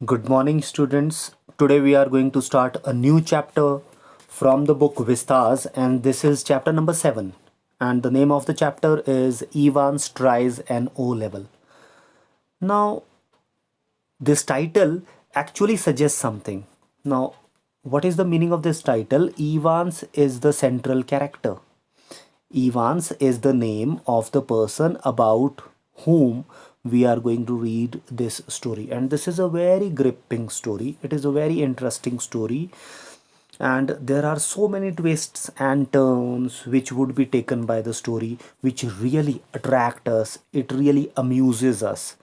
Good morning, students. Today we are going to start a new chapter from the book Vistas, and this is chapter number 7. And the name of the chapter is Evans Tries an O level. Now, this title actually suggests something. Now, what is the meaning of this title? Evans is the central character. Evans is the name of the person about whom we are going to read this story, and this is a very gripping story. It is a very interesting story, and there are so many twists and turns which would be taken by the story, which really attract us. It really amuses us.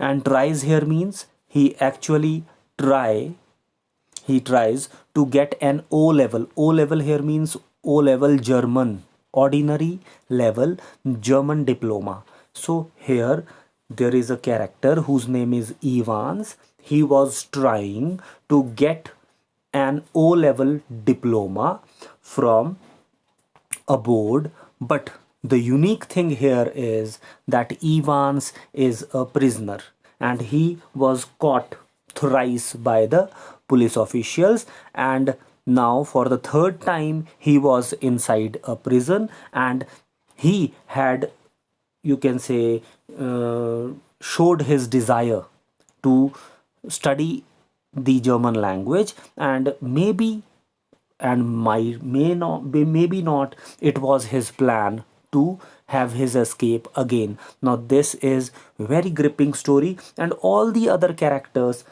And tries here means he tries to get an O level. O level here means O level German, ordinary level German diploma. So here there is a character whose name is Evans. He was trying to get an O level diploma from a board, but the unique thing here is that Evans is a prisoner and he was caught thrice by the police officials, and now for the third time he was inside a prison, and he had, you can say, showed his desire to study the German language, and maybe and might may not be, maybe not, it was his plan to have his escape again. Now this is very gripping story, and all the other characters,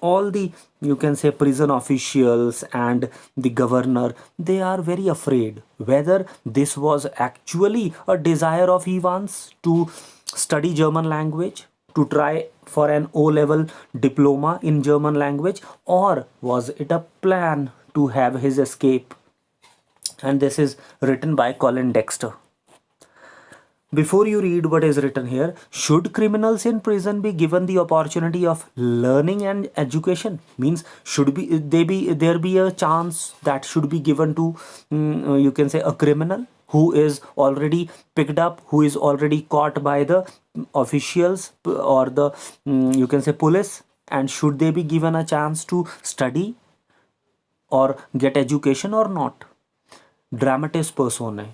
all the, you can say, prison officials and the governor, they are very afraid whether this was actually a desire of Evans to study German language, to try for an O level diploma in German language, or was it a plan to have his escape. And this is written by Colin Dexter. Before you read what is written here, should criminals in prison be given the opportunity of learning and education? Means should be they be there be a chance that should be given to, you can say, a criminal who is already picked up, who is already caught by the officials or the, you can say, police, and should they be given a chance to study or get education or not? Dramatis personae.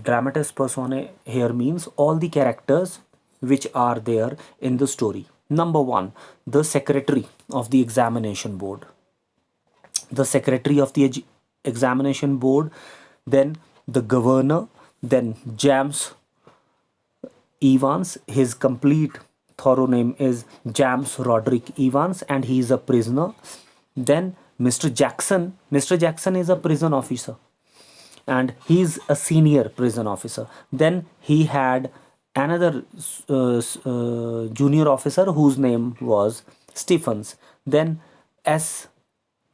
Dramatis personae here means all the characters which are there in the story. Number one, the secretary of the examination board. The secretary of the examination board, then the governor, then James Evans. His complete thorough name is James Roderick Evans, and he is a prisoner. Then Mr. Jackson. Mr. Jackson is a prison officer, and he's a senior prison officer. Then he had another junior officer whose name was Stephens. Then S.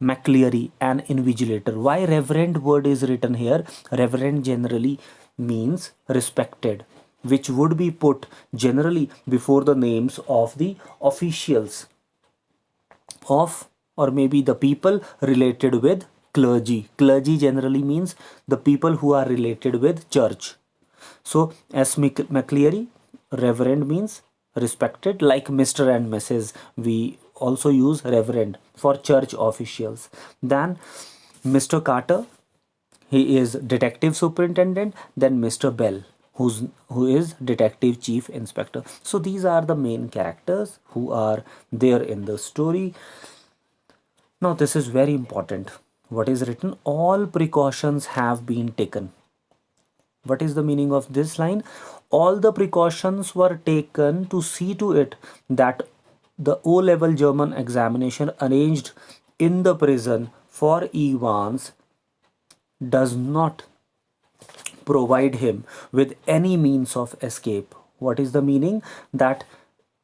McCleary, an invigilator. Why reverend word is written here? Reverend generally means respected, which would be put generally before the names of the officials of, or maybe the people related with clergy. Clergy generally means the people who are related with church. So S. McCleary, reverend means respected, like Mr. and Mrs. We also use reverend for church officials. Then Mr. Carter, he is detective superintendent. Then Mr. Bell, who is detective chief inspector. So these are the main characters who are there in the story. Now this is very important. What is written? All precautions have been taken. What is the meaning of this line? All the precautions were taken to see to it that the O level German examination arranged in the prison for Evans does not provide him with any means of escape. What is the meaning? That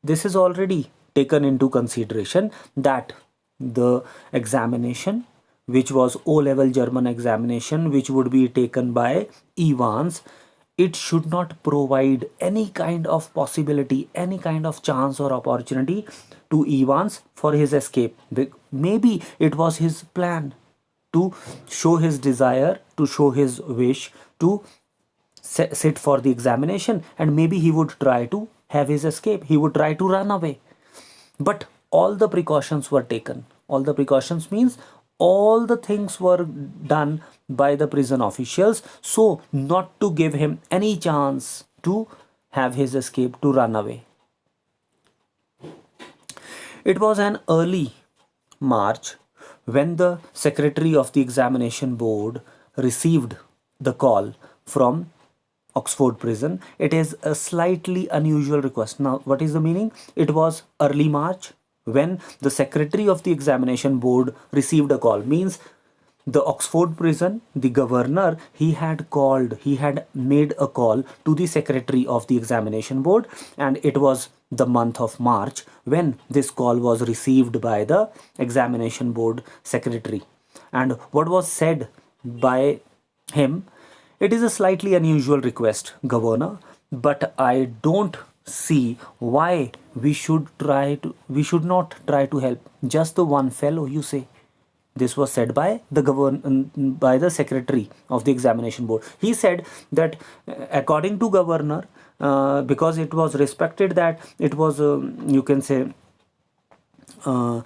this is already taken into consideration, that the examination, which was O level German examination, which would be taken by Evans, it should not provide any kind of possibility, any kind of chance or opportunity to Evans for his escape. Maybe it was his plan to show his desire, to show his wish to sit for the examination, and maybe he would try to have his escape, he would try to run away. But all the precautions were taken. All the precautions means all the things were done by the prison officials so not to give him any chance to have his escape, to run away. It was an early March when the secretary of the examination board received the call from Oxford prison. It is a slightly unusual request. Now, what is the meaning? It was early March when the secretary of the examination board received a call. Means the Oxford prison, the governor, he had made a call to the secretary of the examination board, and it was the month of March when this call was received by the examination board secretary. And what was said by him? It is a slightly unusual request, Governor, but I don't see why we should not try to help just the one fellow, you say. This was said by the by the secretary of the examination board. He said that according to governor, because it was respected that it was, you can say, uh,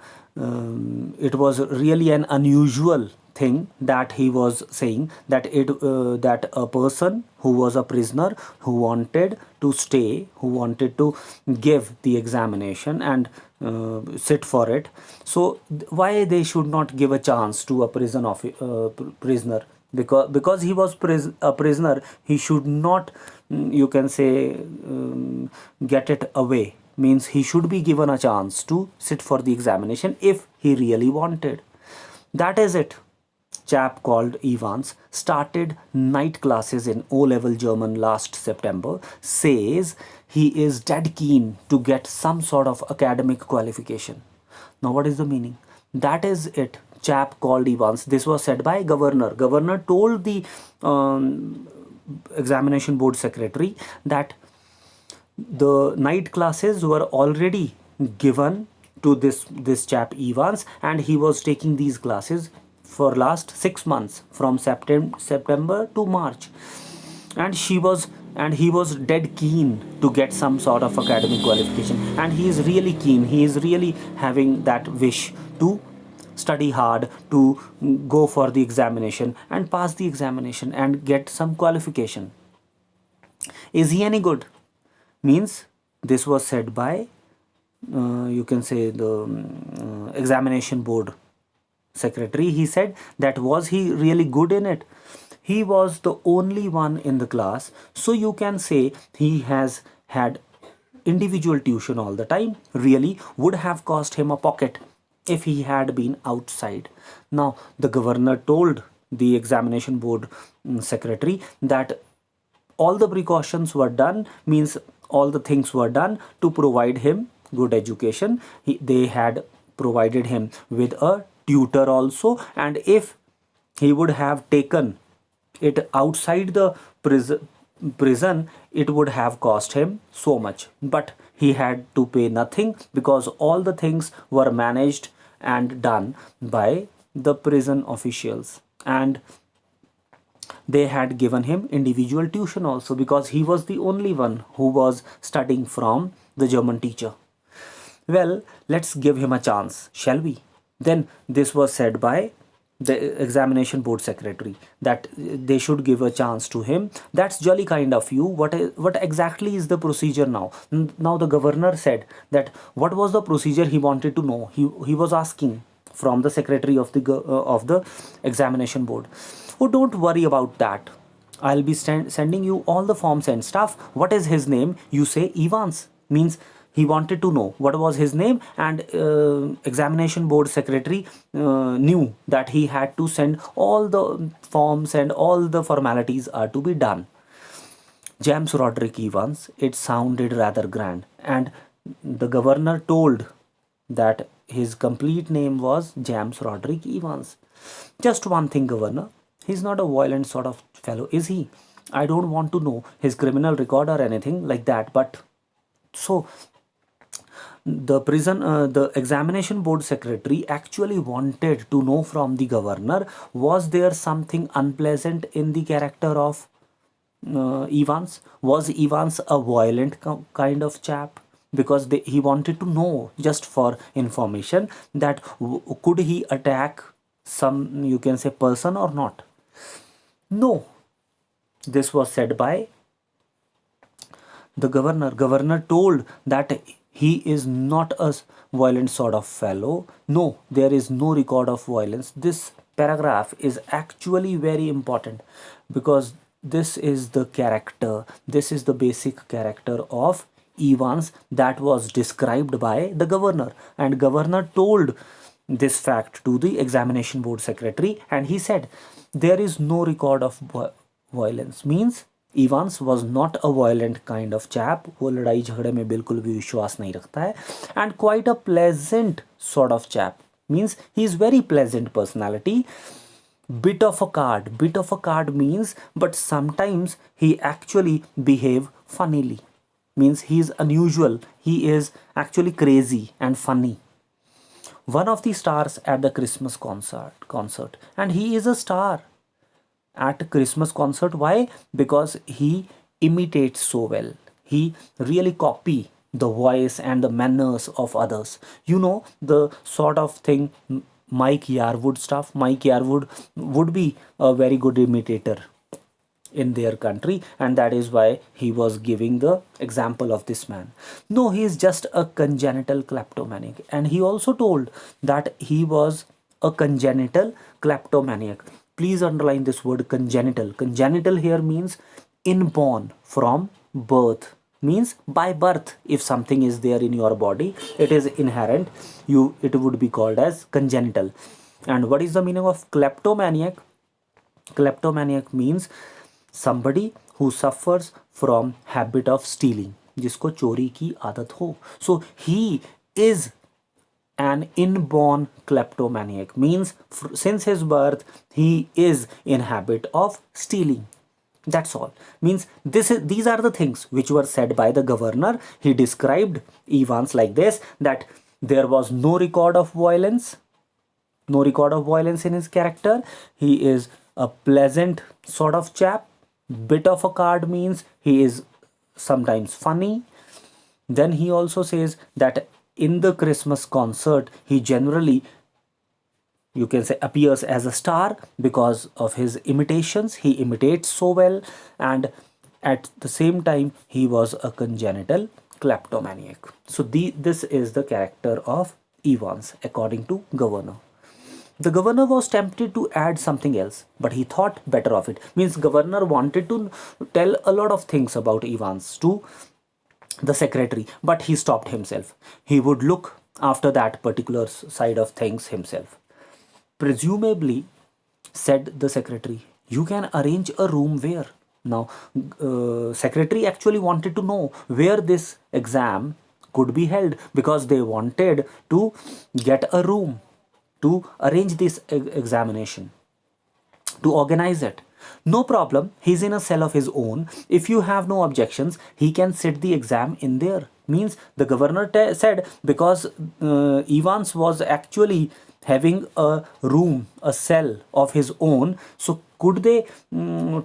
it was really an unusual thing that he was saying, that that a person who was a prisoner who wanted to stay, who wanted to give the examination and sit for it, so why they should not give a chance to a prisoner, because he was a prisoner, he should not, you can say, get it away. Means he should be given a chance to sit for the examination if he really wanted. That is it. Chap called Evans started night classes in O-level German last September. Says he is dead keen to get some sort of academic qualification. Now, what is the meaning? That is it. Chap called Evans. This was said by governor. Governor told the examination board secretary that the night classes were already given to this chap Evans, and he was taking these classes for last 6 months from September to March, and he was dead keen to get some sort of academic qualification, and he is really keen, he is really having that wish to study hard, to go for the examination and pass the examination and get some qualification. Is he any good? Means this was said by, you can say, the examination board secretary. He said that was he really good in it? He was the only one in the class, so you can say he has had individual tuition all the time. Really would have cost him a pocket if he had been outside. Now the governor told the examination board secretary that all the precautions were done, means all the things were done to provide him good education. They had provided him with a tutor also, and if he would have taken it outside the prison, it would have cost him so much, but he had to pay nothing because all the things were managed and done by the prison officials, and they had given him individual tuition also because he was the only one who was studying from the German teacher. Well, let's give him a chance, shall we? Then this was said by the examination board secretary that they should give a chance to him. That's jolly kind of you. What exactly is the procedure now? Now the governor said that what was the procedure he wanted to know. He was asking from the secretary of the examination board. Oh, don't worry about that. I'll be sending you all the forms and stuff. What is his name? You say Evans. Means he wanted to know what was his name, and examination board secretary knew that he had to send all the forms and all the formalities are to be done. James Roderick Evans. It sounded rather grand, and the governor told that his complete name was James Roderick Evans. Just one thing, governor. He's not a violent sort of fellow, is he? I don't want to know his criminal record or anything like that, but so the examination board secretary actually wanted to know from the governor, was there something unpleasant in the character of Evans? Was Evans a violent kind of chap? because he wanted to know, just for information, that could he attack some, you can say, person or not. No, this was said by the governor. Governor told that he is not a violent sort of fellow. No, there is no record of violence. This paragraph is actually very important, because this is the character, this is the basic character of Evans that was described by the governor, and governor told this fact to the examination board secretary, and he said there is no record of violence. Means Evans was not a violent kind of chap, वो लड़ाई झगड़े में बिल्कुल भी विश्वास नहीं रखता है, and quite a pleasant sort of chap. Means he is very pleasant personality. Bit of a card means, but sometimes he actually behave funnily. Means he is unusual, he is actually crazy and funny. One of the stars at the Christmas concert, and he is a star at Christmas concert. Why? Because he imitates so well. He really copy the voice and the manners of others. You know, the sort of thing Mike Yarwood stuff. Mike Yarwood would be a very good imitator in their country, and that is why he was giving the example of this man. No, he is just a congenital kleptomaniac, and he also told that he was a congenital kleptomaniac. Please underline this word congenital. Congenital here means inborn, from birth. Means by birth, if something is there in your body, it is inherent, it would be called as congenital. And what is the meaning of kleptomaniac? Kleptomaniac means somebody who suffers from habit of stealing, जिसको चोरी की आदत हो. So he is an inborn kleptomaniac. Means since his birth he is in habit of stealing. That's all. Means these are the things which were said by the governor. He described Evans like this, that there was no record of violence, in his character. He is a pleasant sort of chap. Bit of a card means he is sometimes funny. Then he also says that in the Christmas concert he generally, you can say, appears as a star because of his imitations. He imitates so well, and at the same time he was a congenital kleptomaniac. So this is the character of Evans according to governor. The governor was tempted to add something else, but he thought better of it. Means governor wanted to tell a lot of things about Evans to the secretary, but he stopped himself. He would look after that particular side of things himself. Presumably, said the secretary, you can arrange a room where? Now, secretary actually wanted to know where this exam could be held, because they wanted to get a room to arrange this examination, to organize it. No problem, he's in a cell of his own. If you have no objections, he can sit the exam in there. Means the governor said, because Evans was actually having a room, a cell of his own, so could they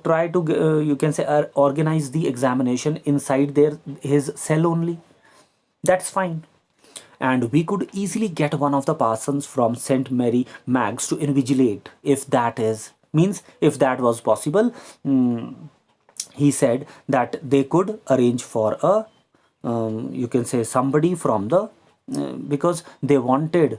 try to, you can say, organize the examination inside his cell only? That's fine. And we could easily get one of the parsons from St. Mary Mag's to invigilate, if that was possible. He said that they could arrange for a, you can say, somebody from the, because they wanted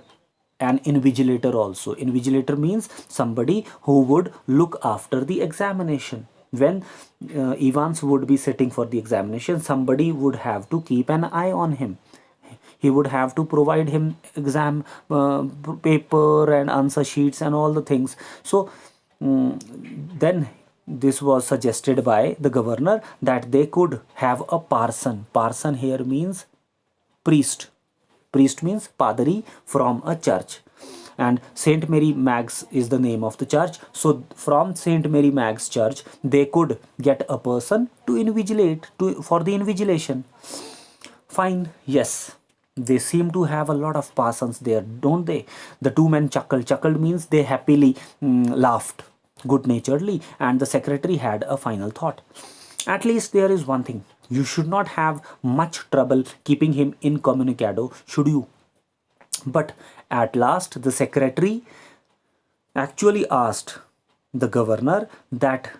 an invigilator also. Invigilator means somebody who would look after the examination. When Evans would be sitting for the examination, somebody would have to keep an eye on him. He would have to provide him exam paper and answer sheets and all the things. So then this was suggested by the governor that they could have a parson. Parson here means priest. Priest means padari from a church. And St. Mary Mag's is the name of the church. So from St. Mary Mag's church, they could get a person to invigilate, for the invigilation. Fine, yes. They seem to have a lot of parsons there, don't they? The two men chuckled. Chuckled means they happily laughed good naturedly, and the secretary had a final thought. At least there is one thing. You should not have much trouble keeping him incommunicado, should you? But at last, the secretary actually asked the governor that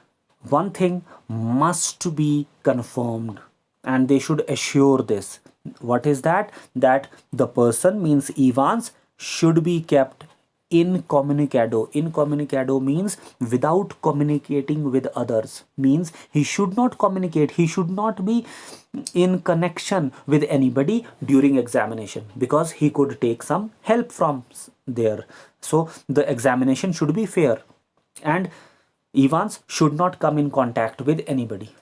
one thing must be confirmed, and they should assure this. What is that? That the person, means Evans, should be kept incommunicado. Incommunicado means without communicating with others, means he should not communicate, he should not be in connection with anybody during examination, because he could take some help from there. So the examination should be fair, and Evans should not come in contact with anybody.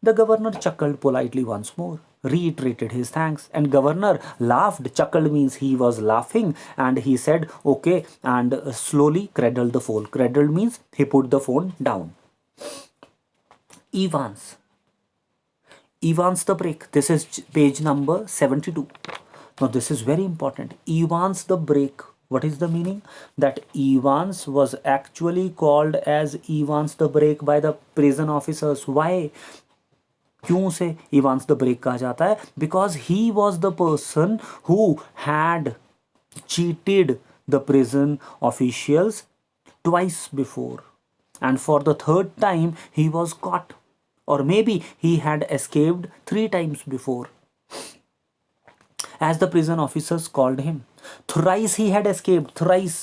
The governor chuckled politely once more, reiterated his thanks, and governor laughed. Chuckled means he was laughing, and he said, okay, and slowly cradled the phone. Cradled means he put the phone down. Evans. Evans the brake. This is page number 72. Now this is very important. Evans the brake. What is the meaning? That Evans was actually called as Evans the brake by the prison officers. Why? क्यों उसे Evans the break कहा जाता है? Because he was the person who had cheated the prison officials twice before, and for the third time he was caught, or maybe he had escaped 3 times before, as the prison officers called him. Thrice he had escaped, thrice.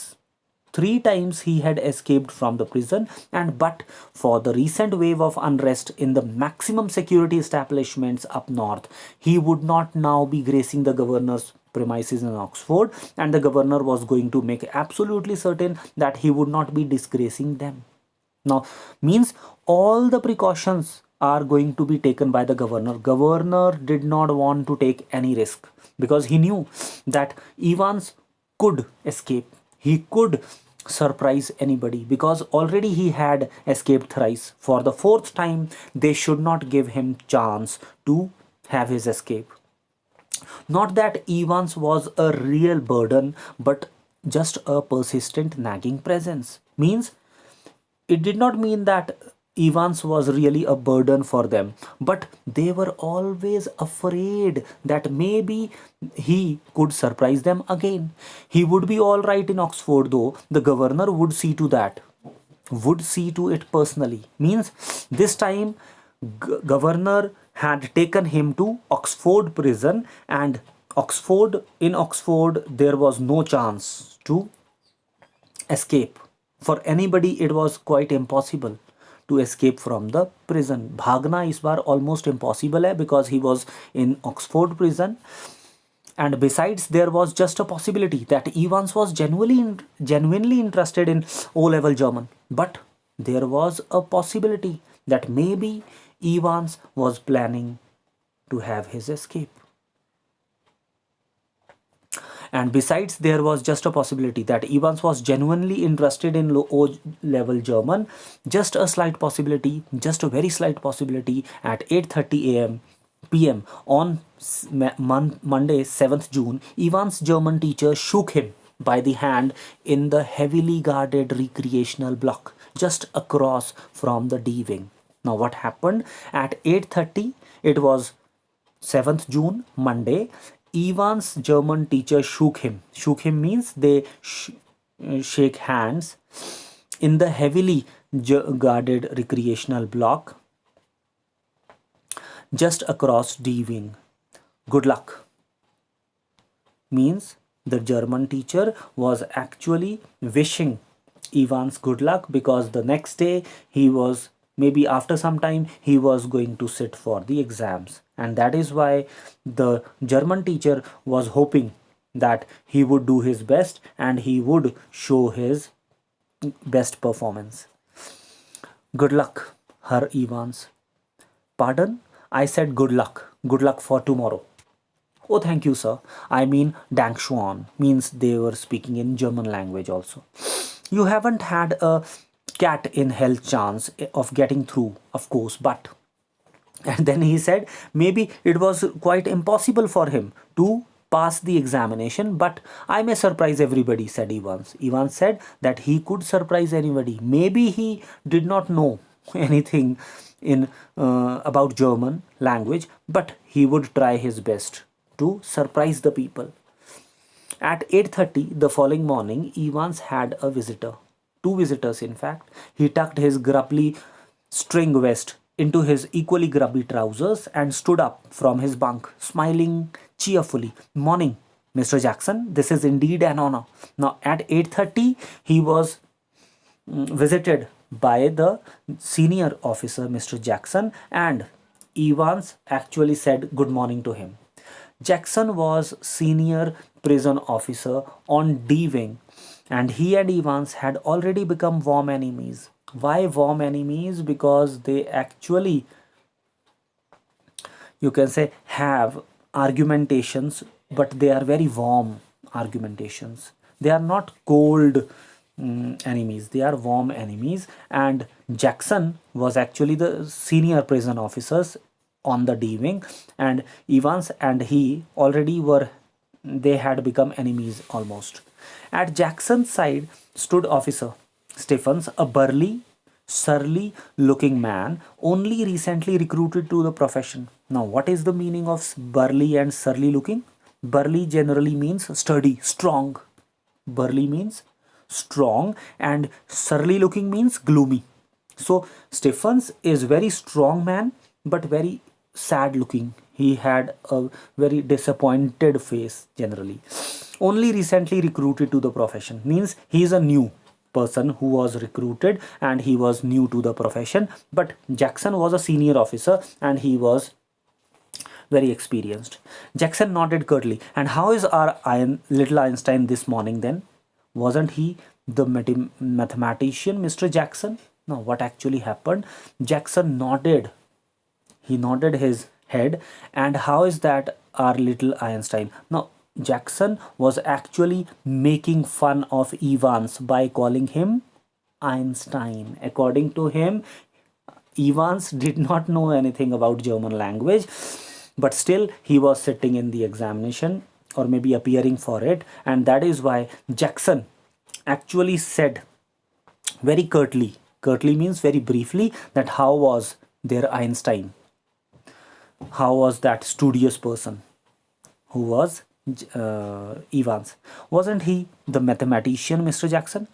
3 times he had escaped from the prison, and but for the recent wave of unrest in the maximum security establishments up north, he would not now be gracing the governor's premises in Oxford, and the governor was going to make absolutely certain that he would not be disgracing them. Now, means all the precautions are going to be taken by the governor. Governor did not want to take any risk, because he knew that Evans could escape. He could surprise anybody, because already he had escaped thrice. For the 4th time, they should not give him chance to have his escape. Not that Evans was a real burden, but just a persistent nagging presence. Means it did not mean that Evans was really a burden for them, but they were always afraid that maybe he could surprise them again. He would be all right in Oxford, though. The governor would see to that, would see to it personally. Means this time governor had taken him to Oxford prison, and in Oxford there was no chance to escape. For anybody it was quite impossible to escape from the prison. भागना इस बार almost impossible है, because he was in Oxford prison. And besides, there was just a possibility that Evans was genuinely interested in O-level German. But there was a possibility that maybe Evans was planning to have his escape. And besides, there was just a possibility that Evans was genuinely interested in O-level German. Just a slight possibility, just a very slight possibility. At 8:30 p.m. on Monday 7th June, Evans' German teacher shook him by the hand in the heavily guarded recreational block just across from the D wing. Now what happened? At 8:30, it was 7th June, Monday. Evans' German teacher shook him. Shook him means they shake hands in the heavily guarded recreational block just across D wing. Good luck. Means the German teacher was actually wishing Evans good luck, because the next day he was, maybe after some time, he was going to sit for the exams. And that is why the German teacher was hoping that he would do his best and he would show his best performance. Good luck, Herr Evans. Pardon? I said good luck. Good luck for tomorrow. Oh, thank you, sir. I mean, Dankeschön, means they were speaking in German language also. You haven't had a cat in hell chance of getting through, of course, but... And then he said maybe it was quite impossible for him to pass the examination, but I may surprise everybody, said Evans. Evans said that he could surprise anybody. Maybe he did not know anything in about German language, but he would try his best to surprise the people. At 8:30 the following morning, Evans had a visitor. Two visitors, in fact. He tucked his grubby string vest into his equally grubby trousers and stood up from his bunk, smiling cheerfully. Morning, Mr. Jackson. This is indeed an honor. Now, at 8:30, he was visited by the senior officer, Mr. Jackson, and Evans actually said good morning to him. Jackson was senior prison officer on D Wing, and he and Evans had already become warm enemies. Why warm enemies? Because they actually, you can say, have argumentations, but they are very warm argumentations. They are not cold enemies, they are warm enemies. And Jackson was actually the senior prison officers on the D Wing, and Evans and he already were, they had become enemies almost. At Jackson's side stood Officer Stephens, a burly, surly looking man, only recently recruited to the profession. Now, what is the meaning of burly and surly looking? Burly generally means sturdy, strong. Burly means strong, and surly looking means gloomy. So Stephens is very strong man, but very sad looking. He had a very disappointed face generally. Only recently recruited to the profession means he is a new person who was recruited and he was new to the profession. But Jackson was a senior officer and he was very experienced. Jackson nodded curtly. And how is our little Einstein this morning then? Wasn't he the mathematician, Mr. Jackson? No, what actually happened? Jackson nodded. He nodded his head. And how is that our little Einstein? Now, Jackson was actually making fun of Evans by calling him Einstein. According to him, Evans did not know anything about German language, but still he was sitting in the examination or maybe appearing for it, and that is why Jackson actually said very curtly means very briefly, that how was their Einstein? How was that studious person who was Evans? Wasn't he the mathematician, Mr. Jackson?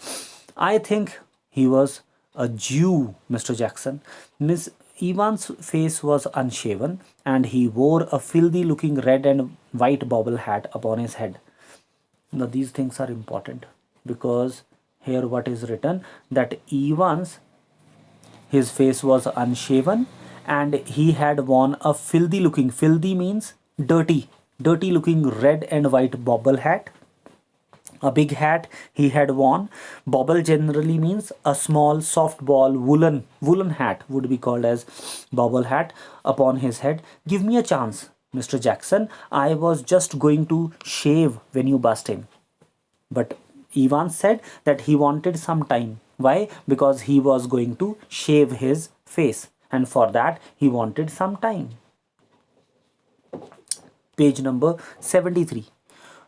I think he was a Jew, Mr. Jackson. Miss Evans' face was unshaven and he wore a filthy looking red and white bobble hat upon his head. Now, these things are important because here what is written, that Evans, his face was unshaven and he had worn a filthy means dirty looking red and white bobble hat. A big hat he had worn. Bobble generally means a small soft ball woolen hat would be called as bobble hat upon his head. Give me a chance, Mr. Jackson. I was just going to shave when you bust in. But Evans said that he wanted some time. Why? Because he was going to shave his face, and for that he wanted some time. Page number 73.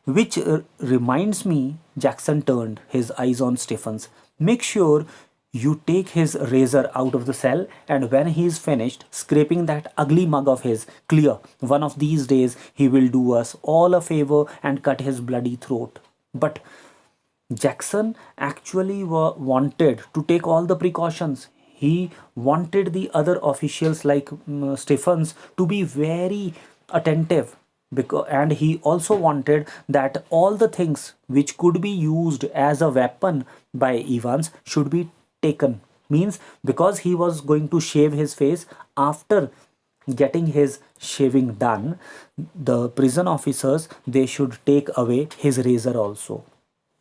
Which reminds me, Jackson turned his eyes on Stephens. Make sure you take his razor out of the cell, and when he is finished scraping that ugly mug of his clear, one of these days he will do us all a favor and cut his bloody throat. But Jackson actually wanted to take all the precautions. He wanted the other officials like Stephens to be very attentive, because, and he also wanted that all the things which could be used as a weapon by Evans should be taken. Means because he was going to shave his face, after getting his shaving done, the prison officers, they should take away his razor also,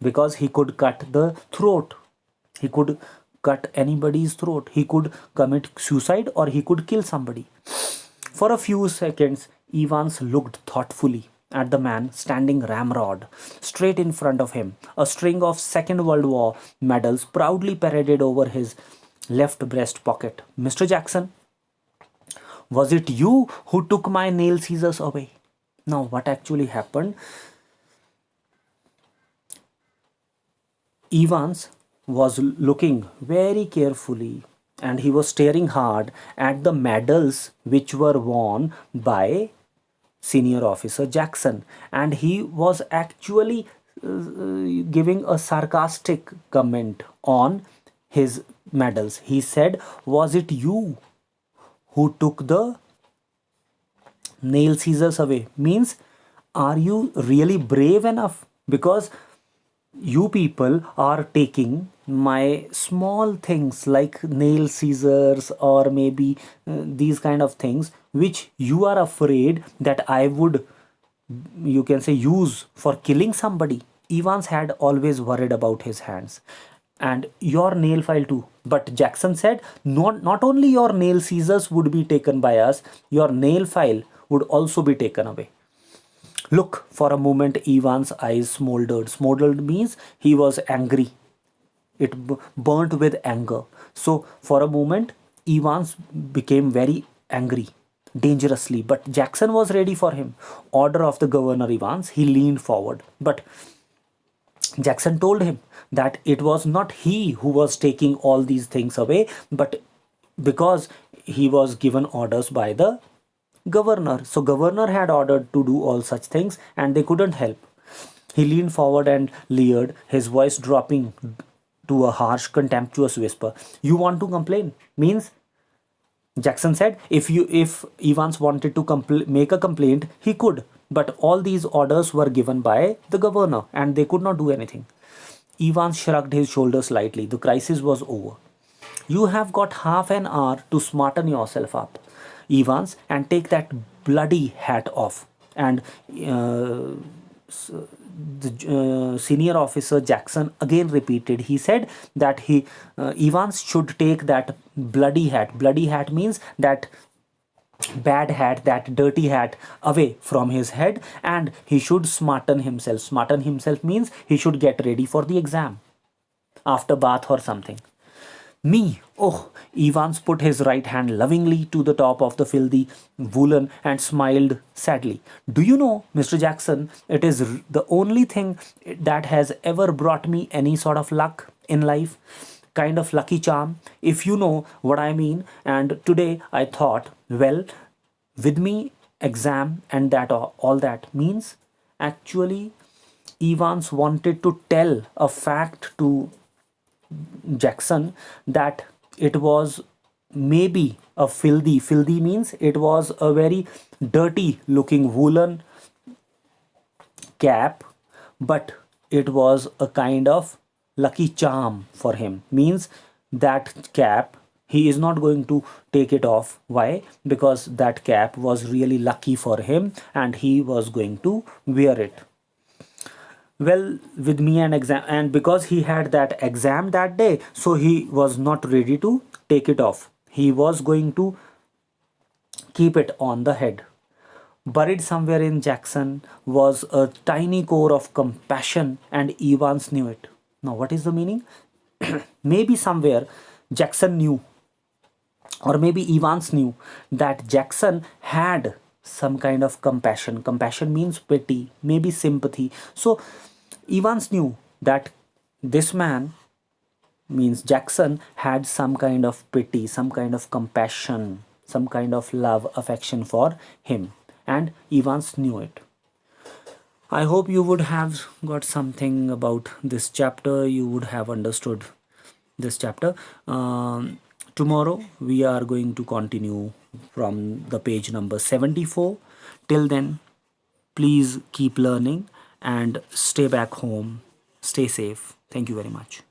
because he could cut the throat. He could cut anybody's throat. He could commit suicide or he could kill somebody. For a few seconds, Evans looked thoughtfully at the man standing ramrod straight in front of him. A string of Second World War medals proudly paraded over his left breast pocket. Mr. Jackson, was it you who took my nail scissors away? Now, what actually happened? Evans was looking very carefully and he was staring hard at the medals which were worn by Senior Officer Jackson, and he was actually giving a sarcastic comment on his medals. He said, "Was it you who took the nail scissors away?" Means, are you really brave enough? Because you people are taking my small things like nail scissors, or maybe these kind of things which you are afraid that I would, you can say, use for killing somebody. Evans had always worried about his hands and your nail file too. But Jackson said, not only your nail scissors would be taken by us, your nail file would also be taken away. Look, for a moment, Ivan's eyes smoldered. Smoldered means he was angry. It burnt with anger. So, for a moment, Evans became very angry, dangerously. But Jackson was ready for him. Order of the Governor Evans. He leaned forward. But Jackson told him that it was not he who was taking all these things away, but because he was given orders by the governor. So governor had ordered to do all such things and they couldn't help. He leaned forward and leered, his voice dropping to a harsh, contemptuous whisper. You want to complain? Means, Jackson said, if Evans wanted to make a complaint, he could. But all these orders were given by the governor and they could not do anything. Evans shrugged his shoulders slightly. The crisis was over. You have got half an hour to smarten yourself up, Evans, and take that bloody hat off. And the senior officer Jackson again repeated. He said that Evans should take that bloody hat. Bloody hat means that bad hat, that dirty hat, away from his head, and he should smarten himself. Smarten himself means he should get ready for the exam after bath or something. Me? Oh, Evans put his right hand lovingly to the top of the filthy woolen and smiled sadly. Do you know, Mr. Jackson, it is the only thing that has ever brought me any sort of luck in life. Kind of lucky charm, if you know what I mean. And today I thought, well, with me, exam and that all that means, actually, Evans wanted to tell a fact to Jackson that it was maybe a filthy means it was a very dirty looking woolen cap, but it was a kind of lucky charm for him. Means that cap, he is not going to take it off. Why? Because that cap was really lucky for him and he was going to wear it. Well, with me and exam, and because he had that exam that day, so he was not ready to take it off. He was going to keep it on the head. Buried somewhere in Jackson was a tiny core of compassion, and Evans knew it. Now, what is the meaning? Maybe somewhere Jackson knew, or maybe Evans knew, that Jackson had some kind of compassion. Compassion means pity, maybe sympathy. So Evans knew that this man, means Jackson, had some kind of pity, some kind of compassion, some kind of love, affection for him, and Evans knew it. I hope you would have got something about this chapter. You would have understood this chapter. Tomorrow we are going to continue from the page number 74. Till then, please keep learning and stay back home. Stay safe. Thank you very much.